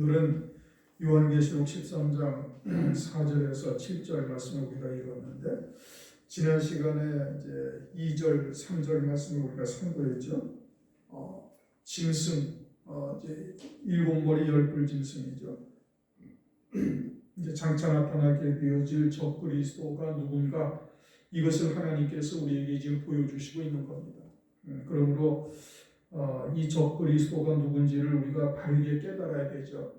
오늘은 요한계시록 13장 4절에서 7절 말씀을 우리가 읽었는데, 지난 시간에 이제 2절, 3절 말씀을 우리가 선고했죠. 짐승, 이제 7머리 10뿔 짐승이죠. 이제 장차 나타나게 되어질 적그리스도가 누군가, 이것을 하나님께서 우리에게 지금 보여주시고 있는 겁니다. 그러므로 이 적그리스도가 누군지를 우리가 바르게 깨달아야 되죠.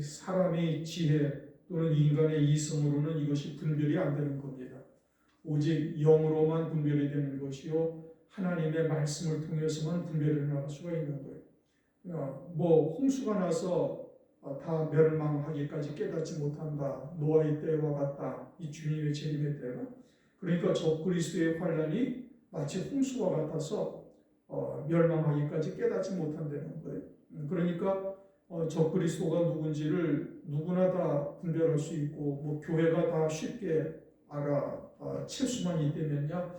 사람의 지혜 또는 인간의 이성으로는 이것이 분별이 안 되는 겁니다. 오직 영으로만 분별이 되는 것이요, 하나님의 말씀을 통해서만 분별을 할 수가 있는 거예요. 홍수가 나서 다 멸망하기까지 깨닫지 못한다, 노아의 때와 같다, 이 주님의 재림의 때가. 그러니까 적그리스도의 환란이 마치 홍수와 같아서 멸망하기까지 깨닫지 못한다는 거예요. 그러니까 적그리스도가 누군지를 누구나 다 분별할 수 있고, 교회가 다 쉽게 알아챌 수만 있다면야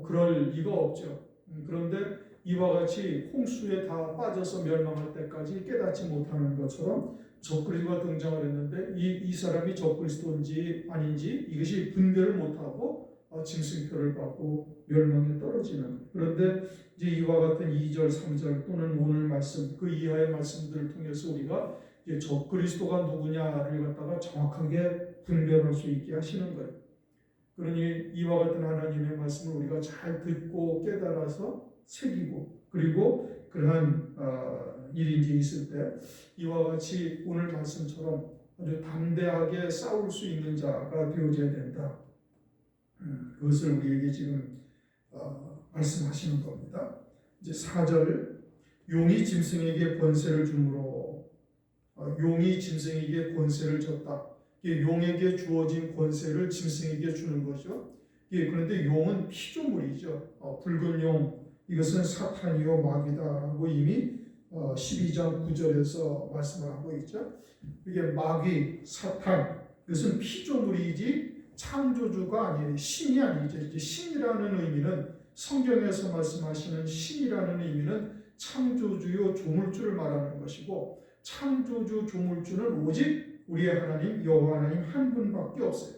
그럴 리가 없죠. 그런데 이와 같이 홍수에 다 빠져서 멸망할 때까지 깨닫지 못하는 것처럼 적그리스도가 등장을 했는데, 이 사람이 적그리스도인지 아닌지 이것이 분별을 못하고 짐승표를 받고 멸망에 떨어지는 거예요. 그런데 이제 이와 같은 2절, 3절 또는 오늘 말씀, 그 이하의 말씀들을 통해서 우리가 이제 적그리스도가 누구냐를 갖다가 정확하게 분별할 수 있게 하시는 거예요. 그러니 이와 같은 하나님의 말씀을 우리가 잘 듣고 깨달아서 새기고, 그리고 그러한 일이 이제 있을 때 이와 같이 오늘 말씀처럼 아주 담대하게 싸울 수 있는 자가 되어져야 된다. 그것을 우리에게 지금 말씀하시는 겁니다. 이제 4절, 용이 짐승에게 권세를 주므로, 용이 짐승에게 권세를 줬다. 용에게 주어진 권세를 짐승에게 주는 거죠. 그런데 용은 피조물이죠. 붉은 용, 이것은 사탄이요 마귀다라고 이미 12장 9절에서 말씀을 하고 있죠. 이게 마귀, 사탄, 이것은 피조물이지 창조주가 아니에요. 신이 아니죠. 이제 신이라는 의미는, 성경에서 말씀하시는 신이라는 의미는 창조주요 조물주를 말하는 것이고, 창조주 조물주는 오직 우리의 하나님 여호와 하나님 한 분밖에 없어요.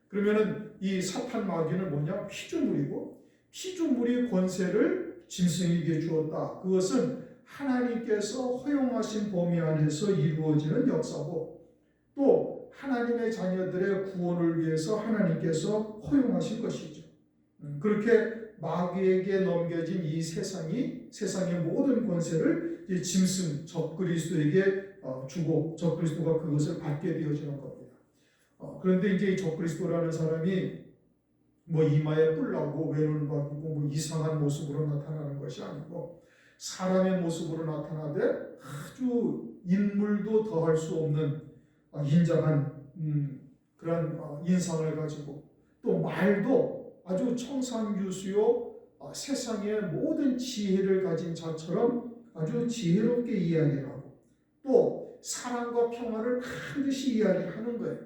그러면은 이 사탄 마귀는 뭐냐? 피조물이고, 피조물이 권세를 짐승에게 주었다. 그것은 하나님께서 허용하신 범위 안에서 이루어지는 역사고, 또 하나님의 자녀들의 구원을 위해서 하나님께서 허용하신 것이죠. 그렇게 마귀에게 넘겨진 이 세상의 모든 권세를 짐승 적그리스도에게 주고, 적그리스도가 그것을 받게 되어지는 겁니다. 그런데 이제 이 적그리스도라는 사람이 이마에 뿔 나고 외눈박이고 이상한 모습으로 나타나는 것이 아니고, 사람의 모습으로 나타나되 아주 인물도 더할 수 없는 인자한 그런 인상을 가지고, 또 말도 아주 청산유수요, 세상의 모든 지혜를 가진 자처럼 아주 지혜롭게 이야기를 하고, 또 사랑과 평화를 반드시 이야기하는 거예요.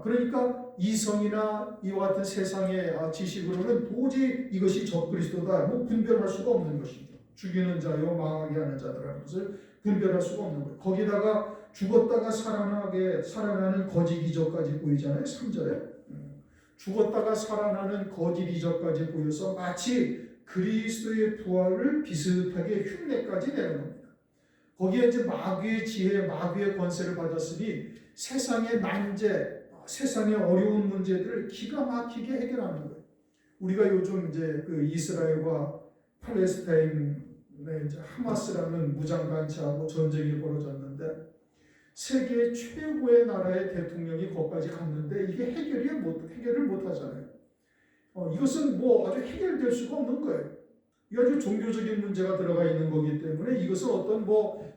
그러니까 이성이나 이와 같은 세상의 지식으로는 도저히 이것이 적그리스도다 분별할 수가 없는 것이죠. 죽이는 자요 망하게 하는 자들이라는 것을 분별할 수가 없는 거예요. 거기다가 죽었다가 살아나는 거짓 이적까지 보이잖아요. 3절에 죽었다가 살아나는 거짓 이적까지 보여서 마치 그리스도의 부활을 비슷하게 흉내까지 내는 겁니다. 거기에 이제 마귀의 지혜, 마귀의 권세를 받았으니 세상의 난제, 세상의 어려운 문제들을 기가 막히게 해결하는 거예요. 우리가 요즘 이제 그 이스라엘과 팔레스타인의 이제 하마스라는 무장단체하고 전쟁이 벌어졌는데, 세계 최고의 나라의 대통령이 거기까지 갔는데 이게 해결을 못 하잖아요. 이것은 아주 해결될 수가 없는 거예요. 이 아주 종교적인 문제가 들어가 있는 거기 때문에 이것은 어떤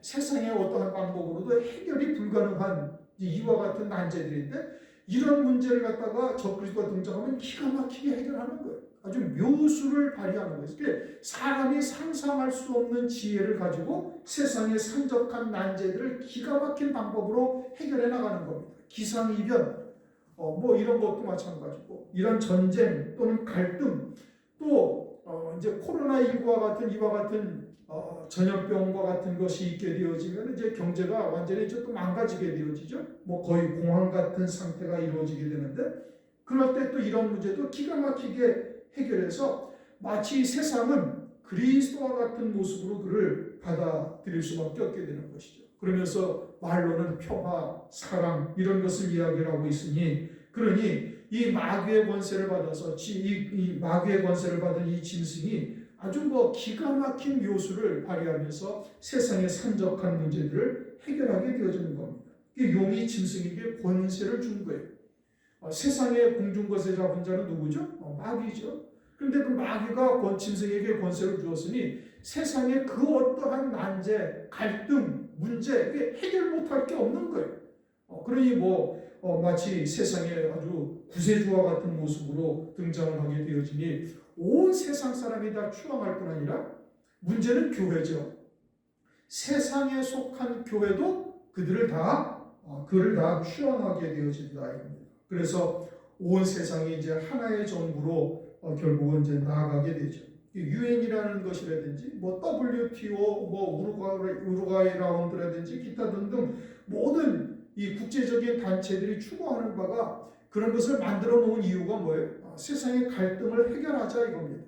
세상의 어떠한 방법으로도 해결이 불가능한 이와 같은 난제들인데, 이런 문제를 갖다가 적그리스도가 등장하면 기가 막히게 해결하는 거예요. 아주 묘수를 발휘하는 거예요. 그러니까 사람이 상상할 수 없는 지혜를 가지고 세상의 산적한 난제들을 기가 막힌 방법으로 해결해 나가는 겁니다. 기상이변, 이런 것도 마찬가지고, 이런 전쟁 또는 갈등, 또 이제 코로나19와 같은 이와 같은 전염병과 같은 것이 있게 되어지면 이제 경제가 완전히 좀 망가지게 되어지죠. 뭐 거의 공황 같은 상태가 이루어지게 되는데 그럴 때 또 이런 문제도 기가 막히게 해결해서 마치 세상은 그리스도와 같은 모습으로 그를 받아들일 수밖에 없게 되는 것이죠. 그러면서 말로는 평화, 사랑 이런 것을 이야기를 하고 있으니 그러니 이 마귀의 권세를 받아서 이 마귀의 권세를 받은 이 짐승이 아주 뭐 기가 막힌 묘수를 발휘하면서 세상의 산적한 문제들을 해결하게 되어지는 겁니다. 용이 짐승에게 권세를 준 거예요. 세상의 공중권세 잡은 자는 누구죠? 마귀죠. 그런데 그 마귀가 짐승에게 권세를 주었으니 세상의 그 어떠한 난제, 갈등, 문제 해결 못할 게 없는 거예요. 그러니 마치 세상에 아주 구세주와 같은 모습으로 등장을 하게 되어지니 온 세상 사람이 다 추앙할 뿐 아니라 문제는 교회죠. 세상에 속한 교회도 그를 다 추앙하게 되어진다. 그래서 온 세상이 이제 하나의 정부로 결국은 이제 나아가게 되죠. 유엔이라는 것이라든지 WTO, 우루과이 라운드라든지 기타 등등 모든 이 국제적인 단체들이 추구하는 바가 그런 것을 만들어 놓은 이유가 뭐예요? 세상의 갈등을 해결하자 이겁니다.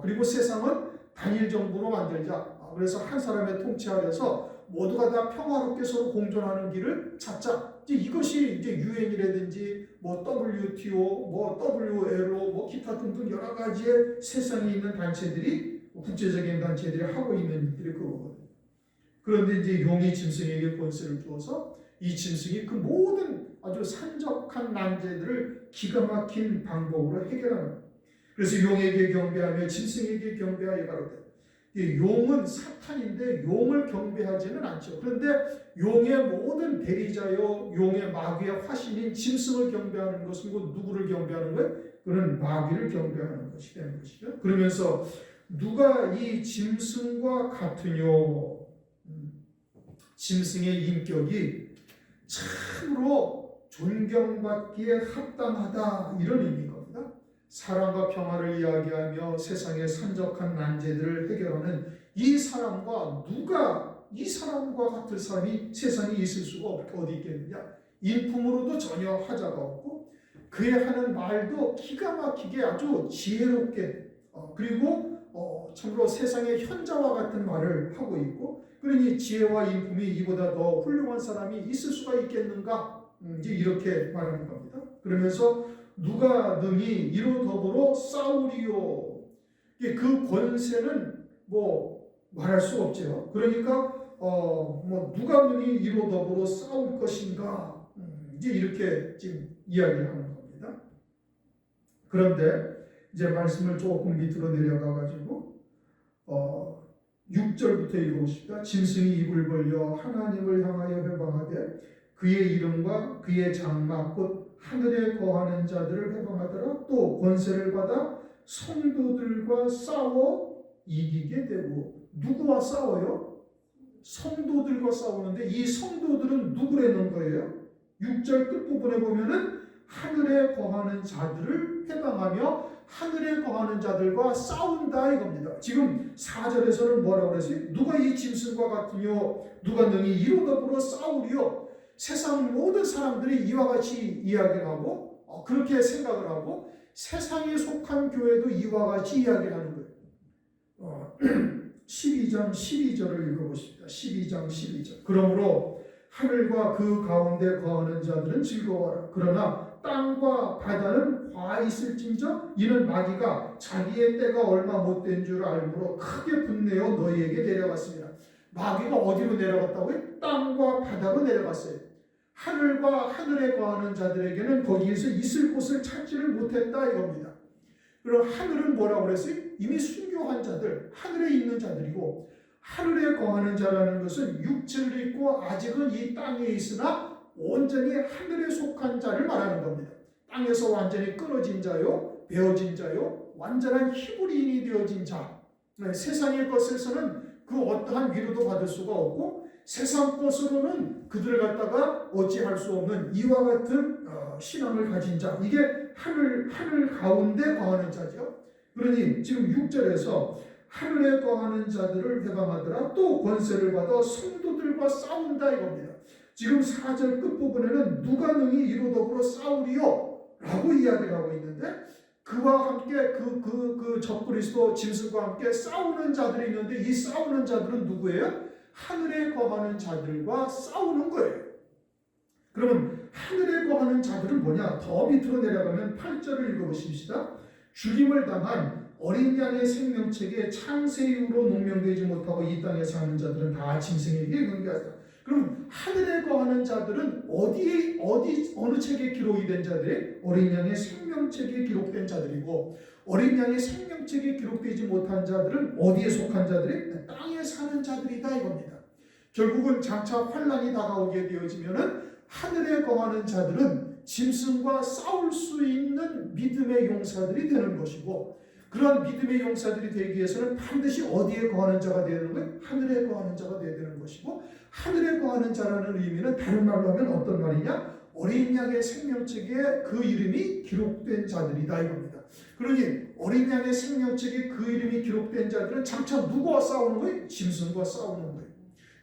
그리고 세상은 단일 정부로 만들자. 그래서 한 사람의 통치 아래서 모두가 다 평화롭게 서로 공존하는 길을 찾자. 이것이 이제 유엔이라든지 WTO, WLO, 기타 등등 여러 가지의 세상에 있는 단체들이 국제적인 단체들이 하고 있는 일들이 그거거든요. 그런데 이제 용이 짐승에게 권세를 주어서 이 짐승이 그 모든 아주 산적한 난제들을 기가 막힌 방법으로 해결하는 거예요. 그래서 용에게 경배하며 짐승에게 경배하여 가로되. 용은 사탄인데 용을 경배하지는 않죠. 그런데 용의 모든 대리자요, 용의 마귀의 화신인 짐승을 경배하는 것은 누구를 경배하는 거예요? 그는 마귀를 경배하는 것이 되는 것이죠. 그러면서 누가 이 짐승과 같으뇨? 짐승의 인격이 참으로 존경받기에 합당하다 이런 의미인 겁니다. 사랑과 평화를 이야기하며 세상의 산적한 난제들을 해결하는 이 사람과 이 사람과 같은 사람이 세상에 있을 수가 어디 있겠느냐. 인품으로도 전혀 하자가 없고 그의 하는 말도 기가 막히게 아주 지혜롭게 그리고 참으로 세상의 현자와 같은 말을 하고 있고 그러니 지혜와 인품이 이보다 더 훌륭한 사람이 있을 수가 있겠는가 이제 이렇게 말하는 겁니다. 그러면서 누가 능히 이로 더불어 싸우리요. 그 권세는 말할 수 없죠. 그러니까 누가 능히 이로 더불어 싸울 것인가 이제 이렇게 지금 이야기를 하는 겁니다. 그런데 이제 말씀을 조금 밑으로 내려가 가지고 6절부터 읽어보십시다. 짐승이 입을 벌려 하나님을 향하여 회방하되 그의 이름과 그의 장막 곧 하늘에 거하는 자들을 회방하더라. 또 권세를 받아 성도들과 싸워 이기게 되고. 누구와 싸워요? 성도들과 싸우는데 이 성도들은 누구라는 거예요? 6절 끝부분에 보면은 하늘에 거하는 자들을 회방하며 하늘에 거하는 자들과 싸운다 이겁니다. 지금 4절에서는 뭐라고 그랬어요? 누가 이 짐승과 같으뇨? 누가 능히 이로 더불어 싸우리요? 세상 모든 사람들이 이와 같이 이야기를 하고 그렇게 생각을 하고 세상에 속한 교회도 이와 같이 이야기를 하는 거예요. 12장 12절을 읽어보십시다. 12장 12절. 그러므로 하늘과 그 가운데 거하는 자들은 즐거워하라. 그러나 땅과 바다는 화 있을진저 이는 마귀가 자기의 때가 얼마 못된 줄 알므로 크게 분내어 너희에게 내려갔습니다. 마귀가 어디로 내려갔다고요? 땅과 바다로 내려갔어요. 하늘과 하늘에 거하는 자들에게는 거기에서 있을 곳을 찾지를 못했다 이겁니다. 그럼 하늘은 뭐라고 그랬어요? 이미 순교한 자들, 하늘에 있는 자들이고 하늘에 거하는 자라는 것은 육체를 입고 아직은 이 땅에 있으나 온전히 하늘에 속한 자를 말하는 겁니다. 땅에서 완전히 끊어진 자요, 베어진 자요, 완전한 히브리인이 되어진 자. 세상의 것에서는 그 어떠한 위로도 받을 수가 없고 세상 것으로는 그들을 갖다가 어찌할 수 없는 이와 같은 신앙을 가진 자. 이게 하늘 가운데 거하는 자죠. 그러니 지금 6절에서 하늘에 거하는 자들을 회방하더라. 또 권세를 받아 성도들과 싸운다 이겁니다. 지금 4절 끝부분에는 누가 능히 이로 더불어 싸우리요? 라고 이야기를 하고 있는데 그와 함께 그 적그리스도 짐승과 함께 싸우는 자들이 있는데 이 싸우는 자들은 누구예요? 하늘에 거하는 자들과 싸우는 거예요. 그러면 하늘에 거하는 자들은 뭐냐? 더 밑으로 내려가면 8절을 읽어보십시다. 죽임을 당한 어린 양의 생명책에 창세 이후로 농명되지 못하고 이 땅에 사는 자들은 다 짐승에게 경배하다. 그럼 하늘에 거하는 자들은 어느 책에 기록이 된 자들이? 어린 양의 생명책에 기록된 자들이고 어린 양의 생명책에 기록되지 못한 자들은 어디에 속한 자들이? 땅에 사는 자들이다 이겁니다. 결국은 장차 환란이 다가오게 되어지면은 하늘에 거하는 자들은 짐승과 싸울 수 있는 믿음의 용사들이 되는 것이고 그러한 믿음의 용사들이 되기 위해서는 반드시 어디에 거하는 자가 되는 거예요? 하늘에 거하는 자가 되어야 되는 것이고 하늘에 거하는 자라는 의미는 다른 말로 하면 어떤 말이냐? 어린 양의 생명책에 그 이름이 기록된 자들이다 이겁니다. 그러니 어린 양의 생명책에 그 이름이 기록된 자들은 장차 누구와 싸우는 거예요? 짐승과 싸우는 거예요.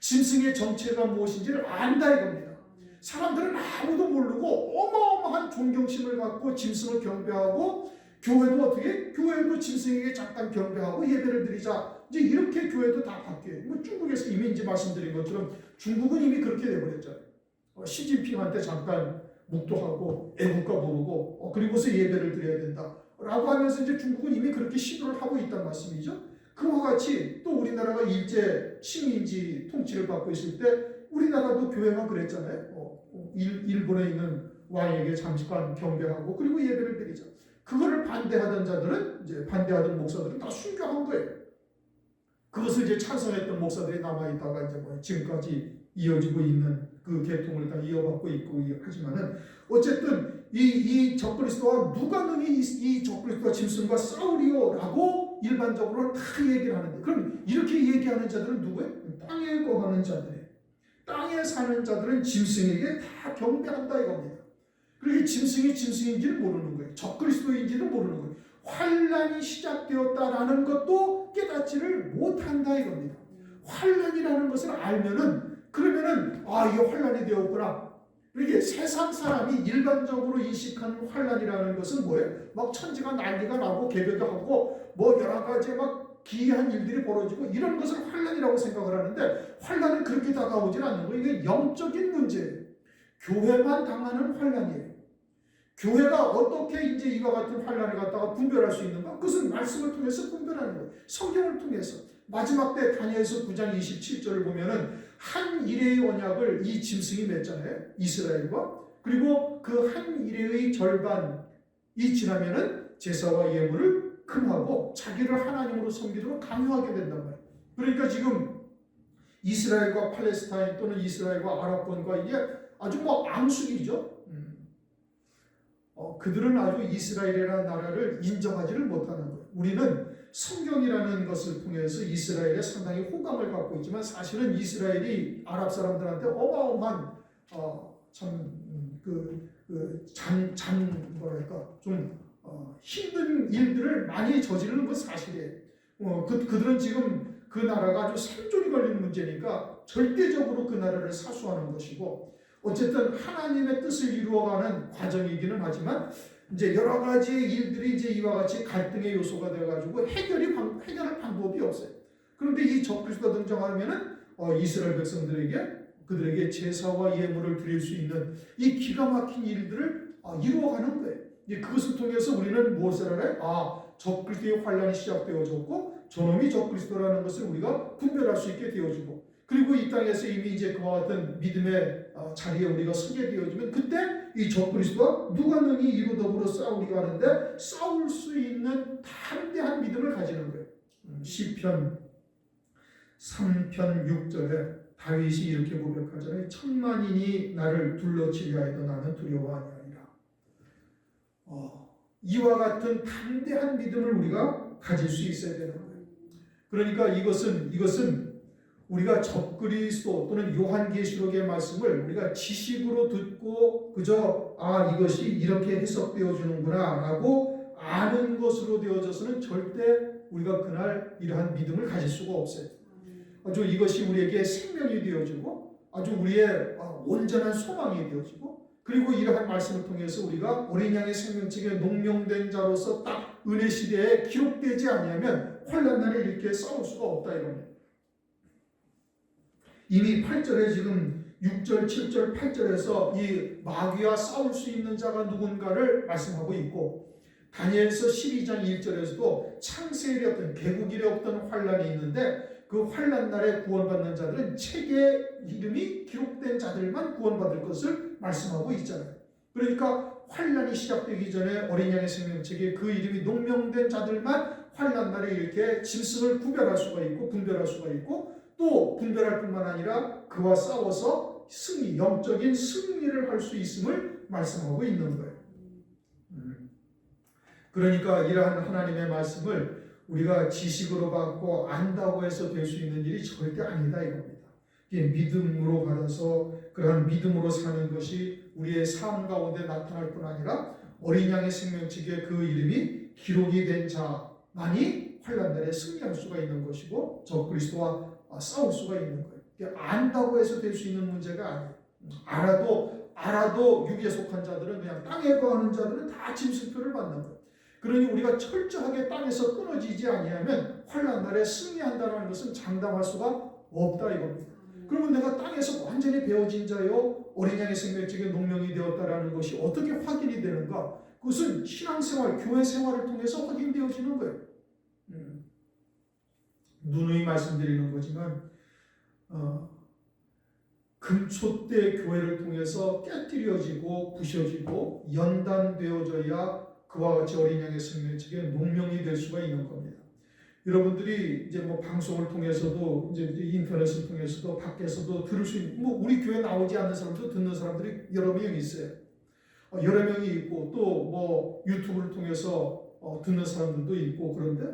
짐승의 정체가 무엇인지를 안다 이겁니다. 사람들은 아무도 모르고 어마어마한 존경심을 갖고 짐승을 경배하고 교회도 어떻게? 교회도 짐승에게 잠깐 경배하고 예배를 드리자. 이제 이렇게 교회도 다 바뀌어요. 뭐 중국에서 이미 이제 말씀드린 것처럼 중국은 이미 그렇게 돼버렸잖아요. 시진핑한테 잠깐 묵도하고 애국가 부르고 그리고서 예배를 드려야 된다. 라고 하면서 이제 중국은 이미 그렇게 시도를 하고 있다는 말씀이죠. 그와 같이 또 우리나라가 일제 식민지 통치를 받고 있을 때 우리나라도 교회가 그랬잖아요. 일본에 있는 왕에게 잠깐 경배하고 그리고 예배를 드리자. 그거를 반대하던 자들은 이제 반대하던 목사들은 다 순교한 거예요. 그것을 이제 찬성했던 목사들이 남아있다가 이제 뭐 지금까지 이어지고 있는 그 계통을 다 이어받고 있고 하지만은 어쨌든 이 적그리스도와 누가 능히 이 적그리스도와 짐승과 싸우리요라고 일반적으로 다 얘기를 하는데 그럼 이렇게 얘기하는 자들은 누구예요? 땅에 거하는 자들이에요. 땅에 사는 자들은 짐승에게 다 경배한다 이겁니다. 그렇게 짐승이 짐승인지를 모르는 거예요. 적그리스도인지를 모르는 거예요. 환란이 시작되었다라는 것도 깨닫지를 못한다 이겁니다. 환란이라는 것을 알면은 그러면은 이게 환란이 되었구나. 이렇게 세상 사람이 일반적으로 인식하는 환란이라는 것은 뭐예요? 막 천지가 난리가 나고 개벽이 하고 뭐 여러 가지 막 기이한 일들이 벌어지고 이런 것을 환란이라고 생각을 하는데 환란은 그렇게 다가오질 않는 거예요. 이게 영적인 문제예요. 교회만 당하는 환란이에요. 교회가 어떻게 이제 이와 같은 환란을 갖다가 분별할 수 있는가? 그것은 말씀을 통해서 분별하는 거예요. 성경을 통해서. 마지막 때 다니엘서 9장 27절을 보면은 한 이레의 언약을 이 짐승이 맺잖아요. 이스라엘과. 그리고 그 한 이레의 절반이 지나면은 제사와 예물을 금하고 자기를 하나님으로 섬기도록 강요하게 된단 말이에요. 그러니까 지금 이스라엘과 팔레스타인 또는 이스라엘과 아랍권과 이게 아주 뭐 앙숙이죠. 그들은 아주 이스라엘이라는 나라를 인정하지를 못하는 거예요. 우리는 성경이라는 것을 통해서 이스라엘에 상당히 호감을 갖고 있지만 사실은 이스라엘이 아랍 사람들한테 어마어마한 힘든 일들을 많이 저지르는 건 사실이에요. 그들은 지금 그 나라가 아주 생존이 걸리는 문제니까 절대적으로 그 나라를 사수하는 것이고 어쨌든 하나님의 뜻을 이루어가는 과정이기는 하지만 이제 여러 가지 일들이 이제 이와 같이 갈등의 요소가 되어가지고 해결할 방법이 없어요. 그런데 이 적그리스도가 등장하면은 이스라엘 그들에게 제사와 예물을 드릴 수 있는 이 기가 막힌 일들을 이루어가는 거예요. 그것을 통해서 우리는 무엇을 알아요? 적그리스도의 환란이 시작되어졌고 저놈이 적그리스도라는 것을 우리가 분별할 수 있게 되어지고 그리고 이 땅에서 이미 이제 그와 같은 믿음의 자리에 우리가 서게 되어지면 그때 이 적그리스도와 누가 능히 이루 더불어 싸우리가 하는데 싸울 수 있는 담대한 믿음을 가지는 거예요. 시편 3편 6절에 다윗이 이렇게 고백하잖아요. 천만인이 나를 둘러치려 해도 나는 두려워 아니하리라. 이와 같은 담대한 믿음을 우리가 가질 수 있어야 되는 거예요. 그러니까 이것은 우리가 적그리스도 또는 요한계시록의 말씀을 우리가 지식으로 듣고 그저 이것이 이렇게 해석되어 주는구나 라고 아는 것으로 되어져서는 절대 우리가 그날 이러한 믿음을 가질 수가 없어요. 아주 이것이 우리에게 생명이 되어지고 아주 우리의 온전한 소망이 되어지고, 그리고 이러한 말씀을 통해서 우리가 어린 양의 생명책에 농명된 자로서 딱 은혜 시대에 기록되지 아니하면 환난 날에 이렇게 싸울 수가 없다 이겁니다. 이미 8절에 지금 6절, 7절, 8절에서 이 마귀와 싸울 수 있는 자가 누군가를 말씀하고 있고, 다니엘서 12장 1절에서도 창세일에 어떤 개국일에 어떤 환란이 있는데 그 환란 날에 구원받는 자들은 책에 이름이 기록된 자들만 구원받을 것을 말씀하고 있잖아요. 그러니까 환란이 시작되기 전에 어린 양의 생명책에 그 이름이 농명된 자들만 환란 날에 이렇게 짐승을 구별할 수가 있고 분별할 수가 있고, 또 분별할 뿐만 아니라 그와 싸워서 승리, 영적인 승리를 할 수 있음을 말씀하고 있는 거예요. 그러니까 이러한 하나님의 말씀을 우리가 지식으로 받고 안다고 해서 될 수 있는 일이 절대 아니다 이겁니다. 이게 믿음으로 받아서 그러한 믿음으로 사는 것이 우리의 삶 가운데 나타날 뿐 아니라 어린 양의 생명책에 그 이름이 기록이 된 자만이 환난 날에 승리할 수가 있는 것이고 저 그리스도와 싸울 수가 있는 거예요. 안다고 해서 될 수 있는 문제가 아니에요. 알아도 육에 속한 자들은, 그냥 땅에 거하는 자들은 다 짐승표를 받는 거예요. 그러니 우리가 철저하게 땅에서 끊어지지 아니하면 환난 날에 승리한다는 것은 장담할 수가 없다 이겁니다. 그러면 내가 땅에서 완전히 베어진 자요 어린 양의 생명책에 농명이 되었다라는 것이 어떻게 확인이 되는가? 그것은 신앙생활, 교회 생활을 통해서 확인되어지는 거예요. 누누이 말씀드리는 거지만 금초 때 교회를 통해서 깨뜨려지고 부셔지고 연단되어져야 그와 같이 어린 양의 생명책에 농명이 될 수가 있는 겁니다. 여러분들이 이제 뭐 방송을 통해서도 이제 인터넷을 통해서도 밖에서도 들을 수 있는, 뭐 우리 교회 나오지 않는 사람도 듣는 사람들이 여러 명이 있어요. 여러 명이 있고 또 뭐 유튜브를 통해서 듣는 사람들도 있고, 그런데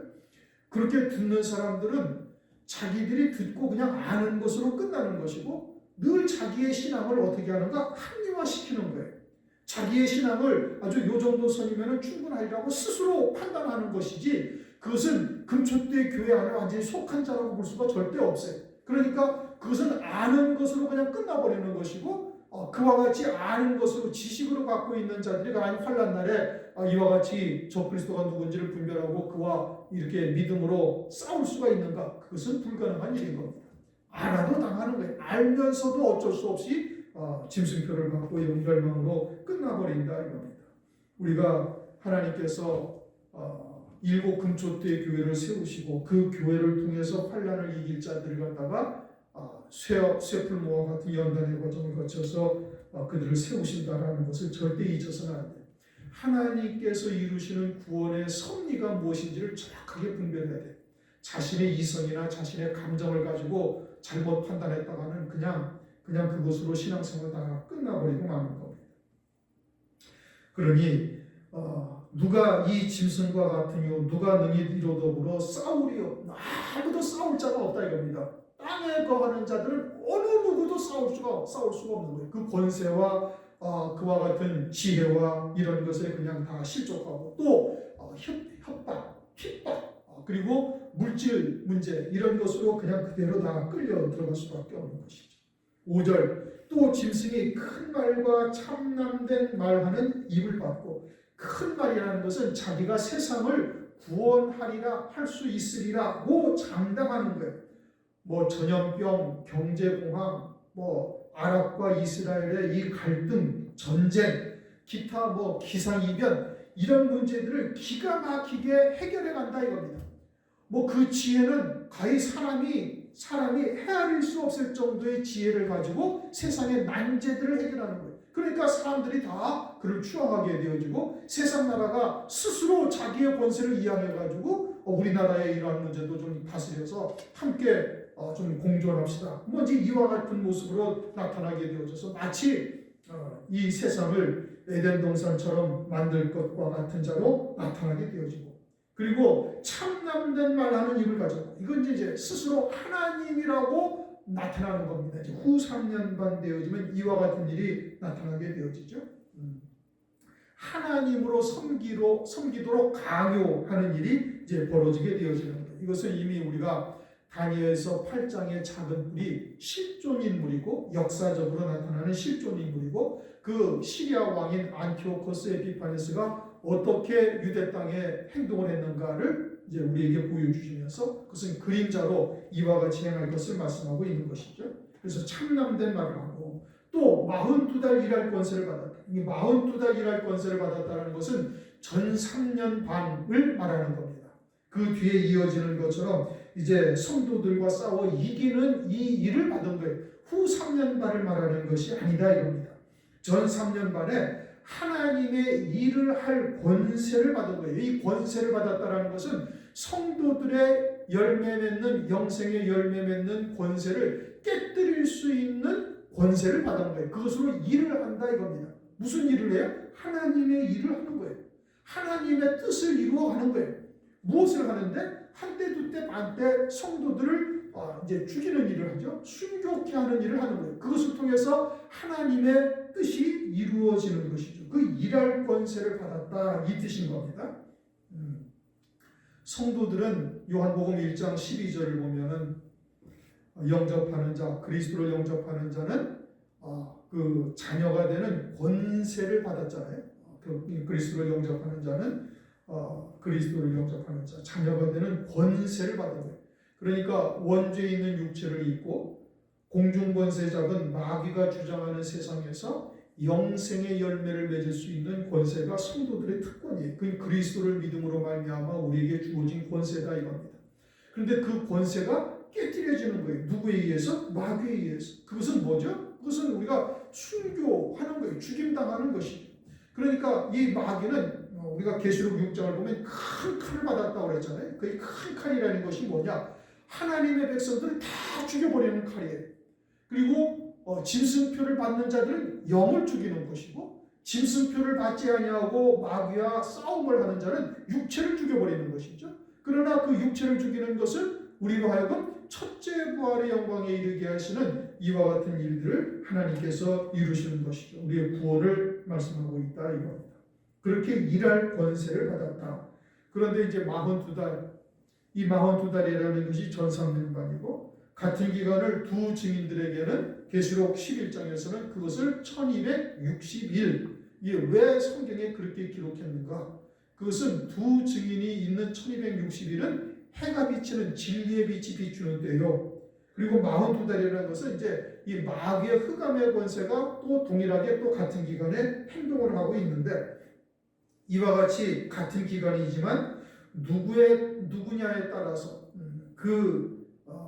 그렇게 듣는 사람들은 자기들이 듣고 그냥 아는 것으로 끝나는 것이고 늘 자기의 신앙을 어떻게 하는가? 합리화시키는 거예요. 자기의 신앙을 아주 요 정도 선이면 충분하리라고 스스로 판단하는 것이지, 그것은 금초대 교회 안에 완전히 속한 자라고 볼 수가 절대 없어요. 그러니까 그것은 아는 것으로 그냥 끝나버리는 것이고, 그와 같이 아는 것으로 지식으로 갖고 있는 자들이 가만히 환난 날에 이와 같이 저 그리스도가 누군지를 분별하고 그와 이렇게 믿음으로 싸울 수가 있는가? 그것은 불가능한 일인 겁니다. 알아도 당하는 거예요. 알면서도 어쩔 수 없이 짐승표를 받고 영멸망으로 끝나버린다 이겁니다. 우리가 하나님께서 7 금초대 교회를 세우시고 그 교회를 통해서 환난을 이길 자들을 갖다가 쇠풀모와 같은 연단의 과정을 거쳐서 그들을 세우신다라는 것을 절대 잊어서는 안 돼요. 하나님께서 이루시는 구원의 섭리가 무엇인지를 정확하게 분별해야 돼요. 자신의 이성이나 자신의 감정을 가지고 잘못 판단했다가는 그냥 그것으로 신앙생활 다 끝나버리고 마는 겁니다. 그러니 누가 이 짐승과 같으뇨 누가 능히 이로더불어 싸우리요, 아무도 싸울 자가 없다 이겁니다. 땅에 거하는 자들은 어느 누구도 싸울 수가 없는 거예요. 그 권세와 그와 같은 지혜와 이런 것에 그냥 다 실족하고 또 협박, 핍박, 그리고 물질 문제 이런 것으로 그냥 그대로 다 끌려 들어갈 수밖에 없는 것이죠. 5절 또 짐승이 큰 말과 참남된 말하는 입을 받고, 큰 말이라는 것은 자기가 세상을 구원하리라 할 수 있으리라고 장담하는 거예요. 뭐 전염병, 경제공황, 뭐 아랍과 이스라엘의 이 갈등, 전쟁, 기타 뭐 기상이변 이런 문제들을 기가 막히게 해결해 간다 이겁니다. 뭐 그 지혜는 거의 사람이 헤아릴 수 없을 정도의 지혜를 가지고 세상의 난제들을 해결하는 거예요. 그러니까 사람들이 다 그를 추앙하게 되어지고 세상 나라가 스스로 자기의 권세를 이양해가지고 우리나라의 이러한 문제도 좀 다스려서 함께 좀 공존합시다. 뭐 이제 이와 같은 모습으로 나타나게 되어져서 마치 이 세상을 에덴 동산처럼 만들 것과 같은 자로 나타나게 되어지고, 그리고 참남된 말하는 입을 가지고 이건 이제 스스로 하나님이라고 나타나는 겁니다. 이제 후 3년 반 되어지면 이와 같은 일이 나타나게 되어지죠. 하나님으로 섬기도록 강요하는 일이 이제 벌어지게 되어지는 거예요. 이것은 이미 우리가 다니엘서 8장의 작은 뿔이 실존 인물이고 역사적으로 나타나는 실존 인물이고 그 시리아 왕인 안티오코스 에피파네스가 어떻게 유대 땅에 행동을 했는가를 이제 우리에게 보여주시면서 그것은 그림자로 이와 같이 행할 것을 말씀하고 있는 것이죠. 그래서 참남된 말을 하고 또 42달 일할 권세를 받았다. 이 42달 일할 권세를 받았다는 것은 전 3년 반을 말하는 겁니다. 그 뒤에 이어지는 것처럼 이제 성도들과 싸워 이기는 이 일을 받은 거예요. 후 3년 반을 말하는 것이 아니다 이겁니다. 전 3년 반에 하나님의 일을 할 권세를 받은 거예요. 이 권세를 받았다는 것은 성도들의 열매 맺는 영생의 열매 맺는 권세를 깨뜨릴 수 있는 권세를 받은 거예요. 그것으로 일을 한다 이겁니다. 무슨 일을 해요? 하나님의 일을 하는 거예요. 하나님의 뜻을 이루어가는 거예요. 무엇을 하는데? 한때 두때 반때 성도들을 이제 죽이는 일을 하죠. 순교케 하는 일을 하는 거예요. 그것을 통해서 하나님의 뜻이 이루어지는 것이죠. 그 일할 권세를 받았다 이 뜻인 겁니다. 성도들은 요한복음 1장 12절을 보면은 영접하는 자, 그리스도를 영접하는 자는 그 자녀가 되는 권세를 받았잖아요. 그리스도를 영접하는 자는 그리스도를 영접하는 자, 자녀가 되는 권세를 받은 거예요. 그러니까 원죄에 있는 육체를 입고 공중권세 잡은 마귀가 주장하는 세상에서 영생의 열매를 맺을 수 있는 권세가 성도들의 특권이에요. 그 그리스도를 믿음으로 말미암아 우리에게 주어진 권세다 이겁니다. 그런데 그 권세가 깨뜨려지는 거예요. 누구에 의해서? 마귀에 의해서. 그것은 뭐죠? 그것은 우리가 순교하는 거예요. 죽임당하는 것이죠. 그러니까 이 마귀는 우리가 계시록 6장을 보면 큰 칼을 받았다고 그랬잖아요. 그 큰 칼이라는 것이 뭐냐? 하나님의 백성들을 다 죽여버리는 칼이에요. 그리고 짐승표를 받는 자들은 영을 죽이는 것이고 짐승표를 받지 아니하고 마귀와 싸움을 하는 자는 육체를 죽여버리는 것이죠. 그러나 그 육체를 죽이는 것은 우리로 하여금 첫째 부활의 영광에 이르게 하시는 이와 같은 일들을 하나님께서 이루시는 것이죠. 우리의 구원을 말씀하고 있다 이겁니다. 그렇게 일할 권세를 받았다. 그런데 이제 42달, 이 42달이라는 것이 전 3년 반이고 같은 기간을 두 증인들에게는 계시록 11장에서는 그것을 1260일. 이게 왜 성경에 그렇게 기록했는가? 그것은 두 증인이 있는 1260일은 해가 비치는 진리의 빛이 비추는 때요. 그리고 42달이라는 것은 이제 이 마귀의 흑암의 권세가 또 동일하게 또 같은 기간에 행동을 하고 있는데 이와 같이 같은 기간이지만 누구냐에 따라서 그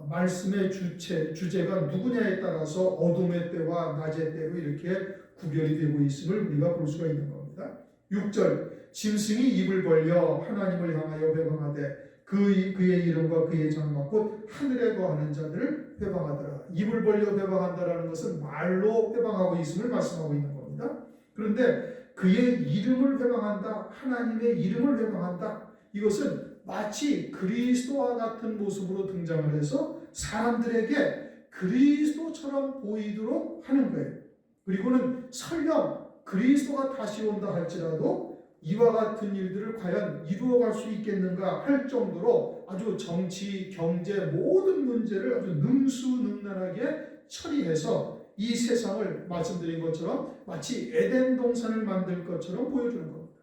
말씀의 주제가 누구냐에 따라서 어둠의 때와 낮의 때로 이렇게 구별이 되고 있음을 우리가 볼 수가 있는 겁니다. 6절 짐승이 입을 벌려 하나님을 향하여 회방하되 그의 이름과 그의 장막 곧 하늘에 거하는 자들을 회방하더라. 입을 벌려 회방한다라는 것은 말로 회방하고 있음을 말씀하고 있는 겁니다. 그런데 그의 이름을 회방한다. 하나님의 이름을 회방한다. 이것은 마치 그리스도와 같은 모습으로 등장을 해서 사람들에게 그리스도처럼 보이도록 하는 거예요. 그리고는 설령 그리스도가 다시 온다 할지라도 이와 같은 일들을 과연 이루어갈 수 있겠는가 할 정도로 아주 정치, 경제 모든 문제를 아주 능수능란하게 처리해서 이 세상을 말씀드린 것처럼 마치 에덴 동산을 만들 것처럼 보여주는 겁니다.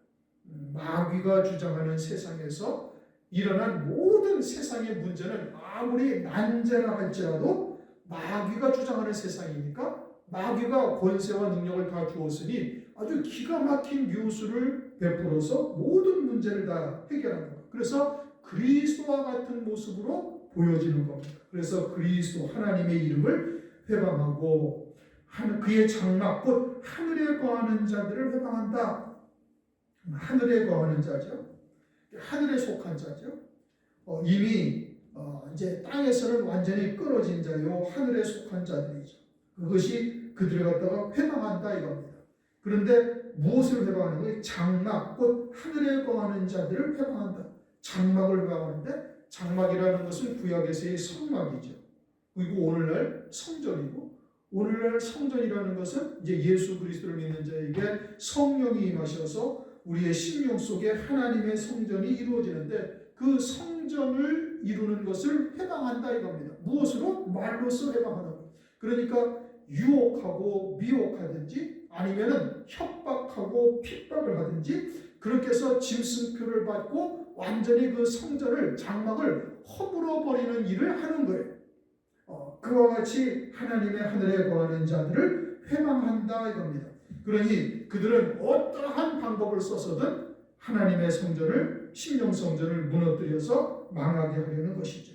마귀가 주장하는 세상에서 일어난 모든 세상의 문제는 아무리 난제라 할지라도 마귀가 주장하는 세상이니까 마귀가 권세와 능력을 다 주었으니 아주 기가 막힌 묘수를 베풀어서 모든 문제를 다 해결하는 것. 그래서 그리스도와 같은 모습으로 보여지는 겁니다. 그래서 그리스도 하나님의 이름을 회방하고 그의 장막 곧 하늘에 거하는 자들을 회방한다. 하늘에 거하는 자죠. 하늘에 속한 자죠. 이미 이제 땅에서는 완전히 끊어진 자요 하늘에 속한 자들이죠. 그것이 그들을 갖다가 회방한다 이겁니다. 그런데 무엇을 회방하는 거예요? 장막, 곧 하늘에 거하는 자들을 회방한다. 장막을 회방하는데 장막이라는 것은 구약에서의 성막이죠. 그리고 오늘날 성전이고 오늘날 성전이라는 것은 이제 예수 그리스도를 믿는 자에게 성령이 임하셔서 우리의 심령 속에 하나님의 성전이 이루어지는데 그 성전을 이루는 것을 해방한다 이겁니다. 무엇으로? 말로써 해방하는 것. 그러니까 유혹하고 미혹하든지 아니면은 협박하고 핍박을 하든지 그렇게 해서 짐승표를 받고 완전히 그 성전을 장막을 허물어 버리는 일을 하는 거예요. 그와 같이 하나님의 하늘에 거하는 자들을 회방한다 이겁니다. 그러니 그들은 어떠한 방법을 써서든 하나님의 성전을 심령 성전을 무너뜨려서 망하게 하려는 것이죠.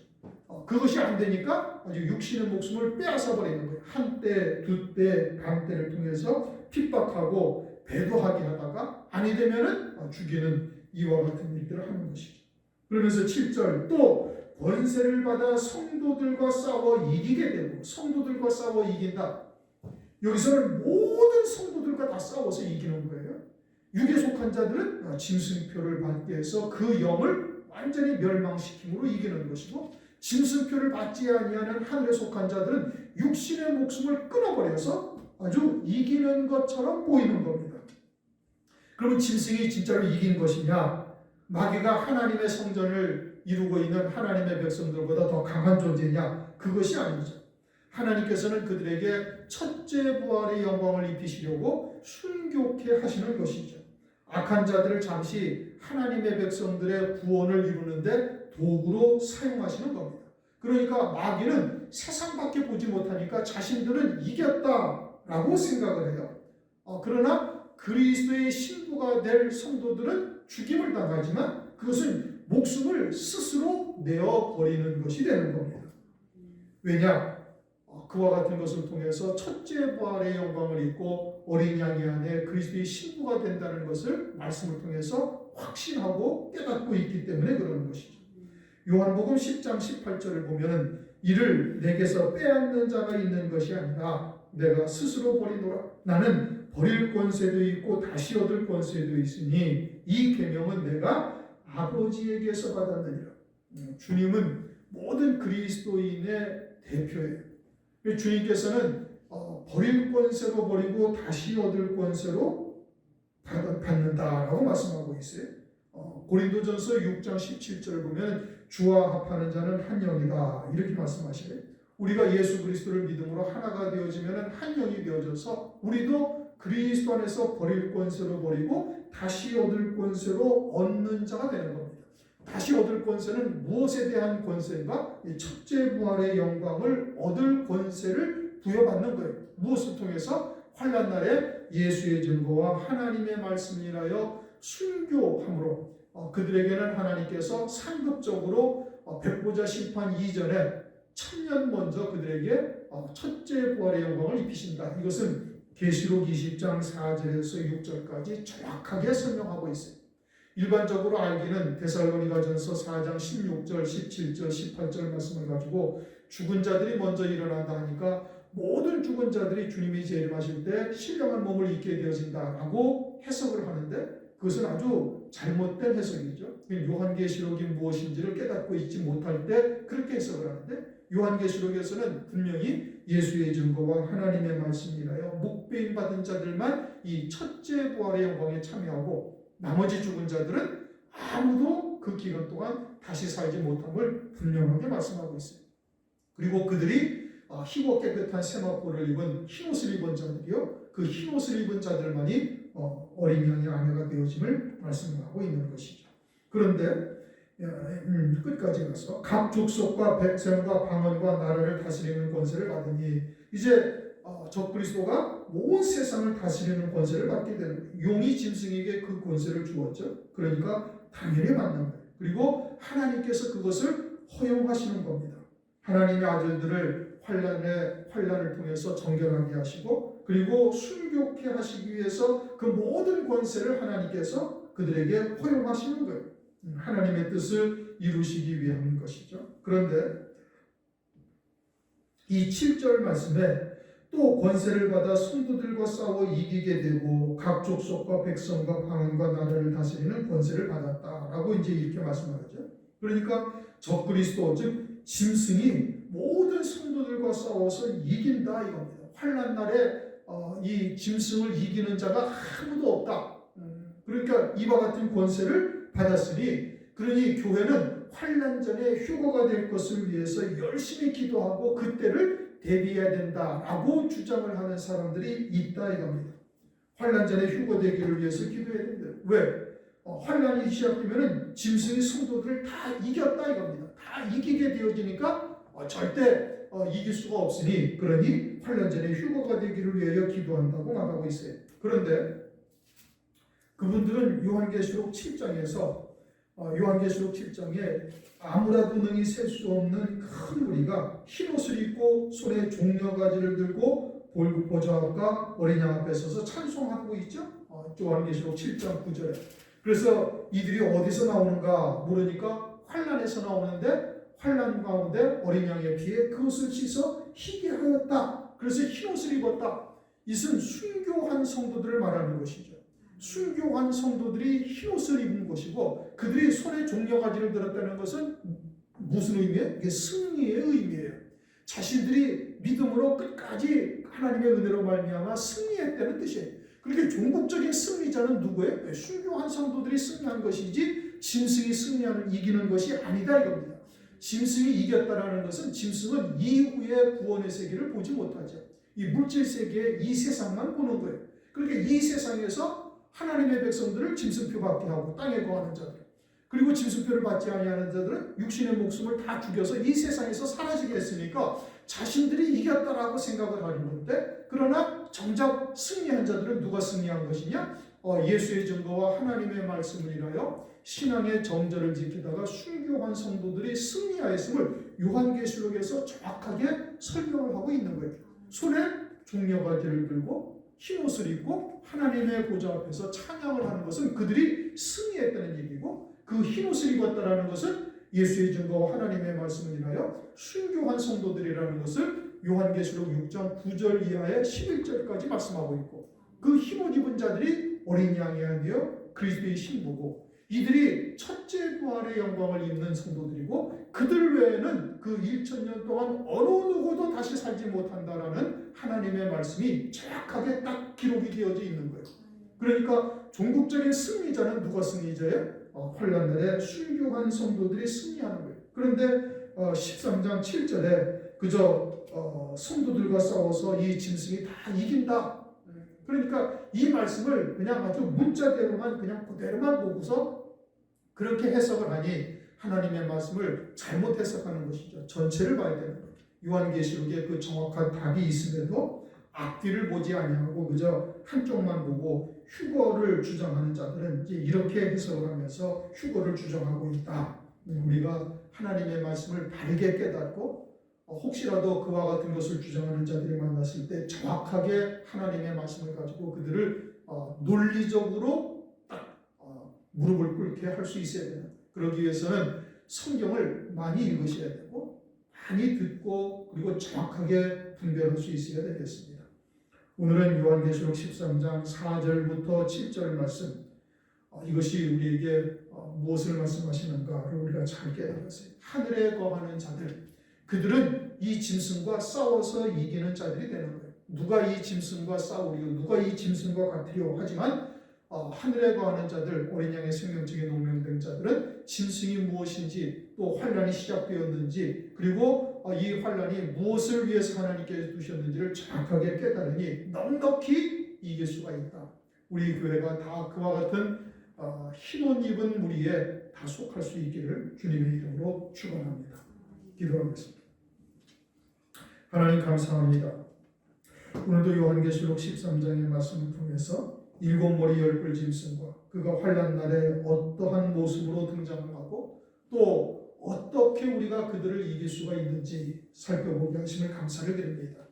그것이 안 되니까 아주 육신의 목숨을 빼앗아 버리는 거예요. 한때, 두때, 반때를 통해서 핍박하고 배도하게 하다가 아니 되면은 죽이는 이와 같은 일들을 하는 것이죠. 그러면서 7절 또 권세를 받아 성도들과 싸워 이기게 되고 성도들과 싸워 이긴다. 여기서는 모든 성도들과 다 싸워서 이기는 거예요. 육에 속한 자들은 짐승표를 받게 해서 그 영을 완전히 멸망시킴으로 이기는 것이고 짐승표를 받지 아니하는 하늘에 속한 자들은 육신의 목숨을 끊어버려서 아주 이기는 것처럼 보이는 겁니다. 그러면 짐승이 진짜로 이긴 것이냐? 마귀가 하나님의 성전을 이루고 있는 하나님의 백성들보다 더 강한 존재냐? 그것이 아니죠. 하나님께서는 그들에게 첫째 부활의 영광을 입히시려고 순교케 하시는 것이죠. 악한 자들을 잠시 하나님의 백성들의 구원을 이루는데 도구로 사용하시는 겁니다. 그러니까 마귀는 세상밖에 보지 못하니까 자신들은 이겼다라고 생각을 해요. 그러나 그리스도의 신부가 될 성도들은 죽임을 당하지만 그것은 목숨을 스스로 내어버리는 것이 되는 겁니다. 왜냐? 그와 같은 것을 통해서 첫째 부활의 영광을 입고 어린 양의 안에 그리스도의 신부가 된다는 것을 말씀을 통해서 확신하고 깨닫고 있기 때문에 그러는 것이죠. 요한복음 10장 18절을 보면 이를 내게서 빼앗는 자가 있는 것이 아니라 내가 스스로 버리노라. 나는 버릴 권세도 있고 다시 얻을 권세도 있으니 이 계명은 내가 아버지에게서 받았느니라. 주님은 모든 그리스도인의 대표예요. 주님께서는 버릴 권세로 버리고 다시 얻을 권세로 받는다라고 말씀하고 있어요. 고린도전서 6장 17절을 보면 주와 합하는 자는 한 영이다 이렇게 말씀하시래요. 우리가 예수 그리스도를 믿음으로 하나가 되어지면 한 영이 되어져서 우리도 그리스도 안에서 버릴 권세로 버리고 다시 얻을 권세로 얻는 자가 되는 겁니다. 다시 얻을 권세는 무엇에 대한 권세인가? 첫째 부활의 영광을 얻을 권세를 부여받는 거예요. 무엇을 통해서? 환난 날에 예수의 증거와 하나님의 말씀을 인하여 순교함으로 그들에게는 하나님께서 상급적으로 백보자 심판 이전에 1000년 먼저 그들에게 첫째 부활의 영광을 입히신다. 이것은 계시록 20장 4절에서 6절까지 정확하게 설명하고 있어요. 일반적으로 알기는 데살로니가전서 4장 16절, 17절, 18절 말씀을 가지고 죽은 자들이 먼저 일어난다 하니까 모든 죽은 자들이 주님이 재림하실 때 신령한 몸을 입게 되어진다라고 해석을 하는데 그것은 아주 잘못된 해석이죠. 요한계시록이 무엇인지를 깨닫고 있지 못할 때 그렇게 해석을 하는데 요한계시록에서는 분명히 예수의 증거와 하나님의 말씀이라여 묵배임 받은 자들만 이 첫째 부활의 영광에 참여하고 나머지 죽은 자들은 아무도 그 기간 동안 다시 살지 못함을 분명하게 말씀하고 있어요. 그리고 그들이 희고 깨끗한 세마포를 입은 흰옷을 입은 자들이요. 그 흰옷을 입은 자들만이 어린 양의 아내가 되어짐을 말씀하고 있는 것이죠. 그런데 끝까지 가서 각 족속과 백성과 방언과 나라를 다스리는 권세를 받으니 이제 적그리스도가 온 세상을 다스리는 권세를 받게 되는 거예요. 용이 짐승에게 그 권세를 주었죠. 그러니까 당연히 받는 거예요. 그리고 하나님께서 그것을 허용하시는 겁니다. 하나님의 아들들을 환난을 통해서 정결하게 하시고 그리고 순교케 하시기 위해서 그 모든 권세를 하나님께서 그들에게 허용하시는 거예요. 하나님의 뜻을 이루시기 위함인 것이죠. 그런데 이 7절 말씀에 또 권세를 받아 성도들과 싸워 이기게 되고 각 족속과 백성과 방언과 나라를 다스리는 권세를 받았다라고 이제 이렇게 말씀하죠. 그러니까 적그리스도 즉 짐승이 모든 성도들과 싸워서 이긴다 이겁니다. 환난 날에 이 짐승을 이기는 자가 아무도 없다. 그러니까 이와 같은 권세를 받았으니 그러니 교회는 환난 전에 휴거가 될 것을 위해서 열심히 기도하고 그때를 대비해야 된다라고 주장을 하는 사람들이 있다 이겁니다. 환난 전에 휴거되기를 위해서 기도해야 된다. 왜? 환난이 시작되면 짐승이 성도들을 다 이겼다 이겁니다. 다 이기게 되어지니까 절대 이길 수가 없으니 그러니 환난 전에 휴거가 되기를 위하여 기도한다고 말하고 있어요. 그런데 그분들은 요한계시록 7장에서 요한계시록 7장에 아무라도 능히 셀 수 없는 큰 무리가 흰옷을 입고 손에 종려가지를 들고 보좌 앞과 어린 양 앞에 서서 찬송하고 있죠. 요한계시록 7장 9절에. 그래서 이들이 어디서 나오는가 물으니까 환난에서 나오는데 환난 가운데 어린 양의 피에 그것을 씻어 희게 하였다. 그래서 흰옷을 입었다. 이것은 순교한 성도들을 말하는 것이죠. 순교한 성도들이 흰옷을 입은 것이고 그들이 손에 종려가지를 들었다는 것은 무슨 의미예요? 이게 승리의 의미예요. 자신들이 믿음으로 끝까지 하나님의 은혜로 말미암아 승리했다는 뜻이에요. 그렇게 종국적인 승리자는 누구예요? 순교한 성도들이 승리한 것이지 짐승이 승리하는 이기는 것이 아니다 이겁니다. 짐승이 이겼다라는 것은 짐승은 이후의 구원의 세계를 보지 못하죠. 이 물질 세계 이 세상만 보는 거예요. 그러니까 이 세상에서 하나님의 백성들을 짐승표 받게 하고 땅에 거하는 자들 그리고 짐승표를 받지 아니하는 자들은 육신의 목숨을 다 죽여서 이 세상에서 사라지게 했으니까 자신들이 이겼다라고 생각을 하는 건데 그러나 정작 승리한 자들은 누가 승리한 것이냐? 예수의 증거와 하나님의 말씀을 인하여 신앙의 정절을 지키다가 순교한 성도들이 승리하였음을 요한계시록에서 정확하게 설명을 하고 있는 거예요. 손에 종려가지를 들고 흰옷을 입고 하나님의 보좌 앞에서 찬양을 하는 것은 그들이 승리했다는 얘기고 그 흰옷을 입었다라는 것은 예수의 증거와 하나님의 말씀을 인하여 순교한 성도들이라는 것을 요한계시록 6장 9절 이하의 11절까지 말씀하고 있고 그 흰옷 입은 자들이 어린 양이 아니여 그리스도의 신부고 이들이 첫째 부활의 영광을 입는 성도들이고 그들 외에는 그 1000년 동안 어느 누구도 다시 살지 못한다라는 하나님의 말씀이 정확하게 딱 기록이 되어져 있는 거예요. 그러니까 종국적인 승리자는 누가 승리자예요? 환난 날에 순교한 성도들이 승리하는 거예요. 그런데 13장 7절에 그저 성도들과 싸워서 이 짐승이 다 이긴다. 그러니까 이 말씀을 그냥 아주 문자대로만 그냥 그대로만 보고서 그렇게 해석을 하니 하나님의 말씀을 잘못 해석하는 것이죠. 전체를 봐야 되는 거예요. 요한계시록에 그 정확한 답이 있음에도 앞뒤를 보지 아니하고 그저 한쪽만 보고 휴거를 주장하는 자들은 이제 이렇게 해석을 하면서 휴거를 주장하고 있다. 우리가 하나님의 말씀을 바르게 깨닫고 혹시라도 그와 같은 것을 주장하는 자들이 만났을 때 정확하게 하나님의 말씀을 가지고 그들을 논리적으로 딱 무릎을 꿇게 할 수 있어야 돼요. 그러기 위해서는 성경을 많이 읽으셔야 되고 많이 듣고 그리고 정확하게 분별할 수 있어야 되겠습니다. 오늘은 요한계시록 13장 4절부터 7절 말씀 이것이 우리에게 무엇을 말씀하시는가를 우리가 잘 깨달았어요. 하늘에 거하는 자들 그들은 이 짐승과 싸워서 이기는 자들이 되는 거예요. 누가 이 짐승과 싸우리요 누가 이 짐승과 같으리요 하지만 하늘에 거하는 자들 어린 양의 생명책에 농명된 자들은 짐승이 무엇인지 또 환난이 시작되었는지 그리고 이 환난이 무엇을 위해서 하나님께서 두셨는지를 정확하게 깨달으니 넉넉히 이길 수가 있다. 우리 교회가 다 그와 같은 흰옷 입은 무리에 다 속할 수 있기를 주님의 이름으로 축원합니다. 기도하겠습니다. 하나님 감사합니다. 오늘도 요한계시록 13장의 말씀을 통해서 일곱 머리 열불 짐승과 그가 환난 날에 어떠한 모습으로 등장하고 또 어떻게 우리가 그들을 이길 수가 있는지 살펴보게 하심을 감사를 드립니다.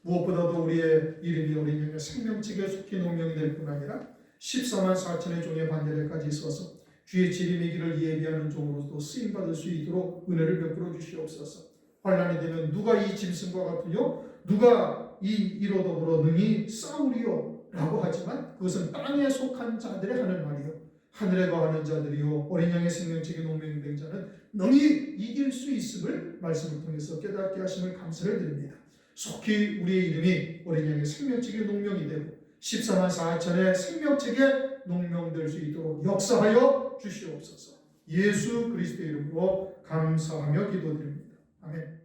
무엇보다도 우리의 이름이 어린 양의 생명책에 속히 농명이 될 뿐 아니라 14만 4천의 종의 반열에까지 있어서 주의 지림이기를 예비하는 종으로도 쓰임받을 수 있도록 은혜를 베풀어 주시옵소서. 환난이 되면 누가 이 짐승과 같으요 누가 이로 더불어 능히 싸우리요 라고 하지만 그것은 땅에 속한 자들이 하는 말이요 하늘에 거하는 자들이요 어린 양의 생명책에 농명된 자는 능히 이길 수 있음을 말씀을 통해서 깨닫게 하심을 감사를 드립니다. 속히 우리의 이름이 어린 양의 생명책의 농명이 되고 14만 4천의 생명책의 농명될 수 있도록 역사하여 주시옵소서. 예수 그리스도의 이름으로 감사하며 기도드립니다. 아멘.